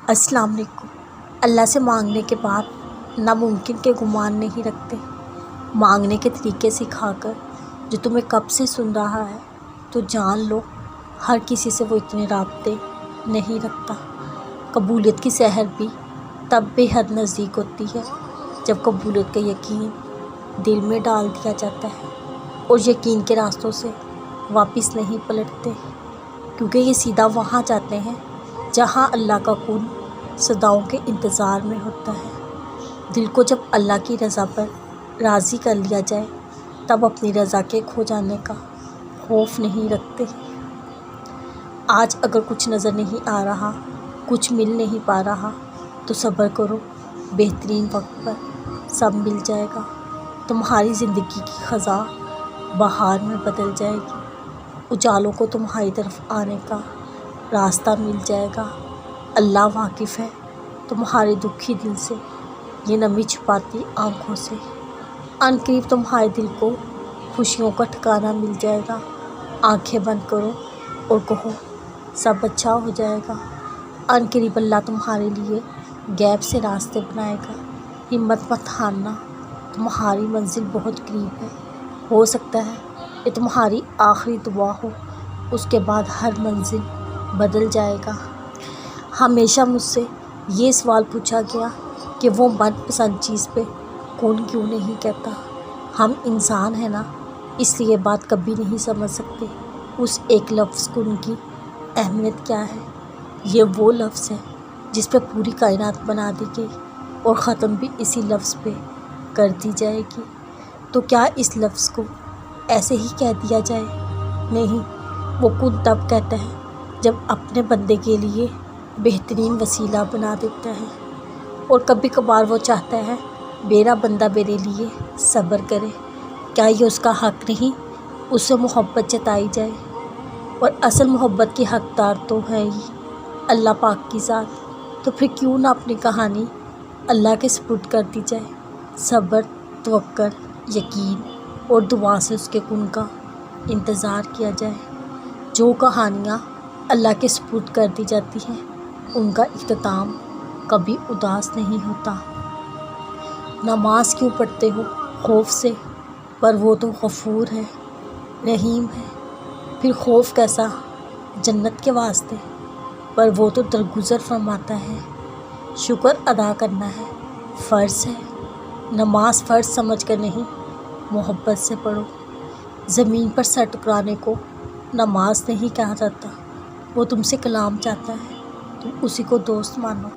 السلام علیکم۔ اللہ سے مانگنے کے بعد ناممکن کے گمان نہیں رکھتے، مانگنے کے طریقے سکھا کر جو تمہیں کب سے سن رہا ہے تو جان لو ہر کسی سے وہ اتنے رابطے نہیں رکھتا۔ قبولیت کی سحر بھی تب بے حد نزدیک ہوتی ہے جب قبولیت کا یقین دل میں ڈال دیا جاتا ہے اور یقین کے راستوں سے واپس نہیں پلٹتے، کیونکہ یہ سیدھا وہاں جاتے ہیں جہاں اللہ کا کن صداؤں کے انتظار میں ہوتا ہے۔ دل کو جب اللہ کی رضا پر راضی کر لیا جائے تب اپنی رضا کے کھو جانے کا خوف نہیں رکھتے۔ آج اگر کچھ نظر نہیں آ رہا، کچھ مل نہیں پا رہا تو صبر کرو، بہترین وقت پر سب مل جائے گا۔ تمہاری زندگی کی خزاں بہار میں بدل جائے گی، اجالوں کو تمہاری طرف آنے کا راستہ مل جائے گا۔ اللہ واقف ہے تمہارے دکھی دل سے، یہ نمی چھپاتی آنکھوں سے۔ ان قریب تمہارے دل کو خوشیوں کا ٹھکانہ مل جائے گا۔ آنکھیں بند کرو اور کہو سب اچھا ہو جائے گا۔ ان قریب اللہ تمہارے لیے غیب سے راستے بنائے گا۔ ہمت مت ہارنا، تمہاری منزل بہت قریب ہے۔ ہو سکتا ہے یہ تمہاری آخری دعا ہو، اس کے بعد ہر منزل بدل جائے گا۔ ہمیشہ مجھ سے یہ سوال پوچھا گیا کہ وہ من پسند چیز پہ کون کیوں نہیں کہتا۔ ہم انسان ہیں نا، اس لیے بات کبھی نہیں سمجھ سکتے اس ایک لفظ کن کی اہمیت کیا ہے۔ یہ وہ لفظ ہے جس پہ پوری کائنات بنا دی گئی اور ختم بھی اسی لفظ پہ کر دی جائے گی۔ تو کیا اس لفظ کو ایسے ہی کہہ دیا جائے؟ نہیں، وہ کن تب کہتا ہے جب اپنے بندے کے لیے بہترین وسیلہ بنا دیتا ہے، اور کبھی کبھار وہ چاہتا ہے میرا بندہ میرے لیے صبر کرے۔ کیا یہ اس کا حق نہیں اس سے محبت جتائی جائے؟ اور اصل محبت کی حقدار تو ہے ہی اللہ پاک کی ذات، تو پھر کیوں نہ اپنی کہانی اللہ کے سپرد کر دی جائے۔ صبر، توکل، یقین اور دعا سے اس کے کن کا انتظار کیا جائے۔ جو کہانیاں اللہ کے سپرد کر دی جاتی ہیں ان کا اختتام کبھی اداس نہیں ہوتا۔ نماز کیوں پڑھتے ہو؟ خوف سے، پر وہ تو غفور ہے، رحیم ہے۔ پھر خوف کیسا؟ جنت کے واسطے، پر وہ تو درگزر فرماتا ہے۔ شکر ادا کرنا ہے، فرض ہے۔ نماز فرض سمجھ کر نہیں، محبت سے پڑھو۔ زمین پر سر ٹکرانے کو نماز نہیں کہا جاتا، وہ تم سے کلام چاہتا ہے، تم اسی کو دوست مانو۔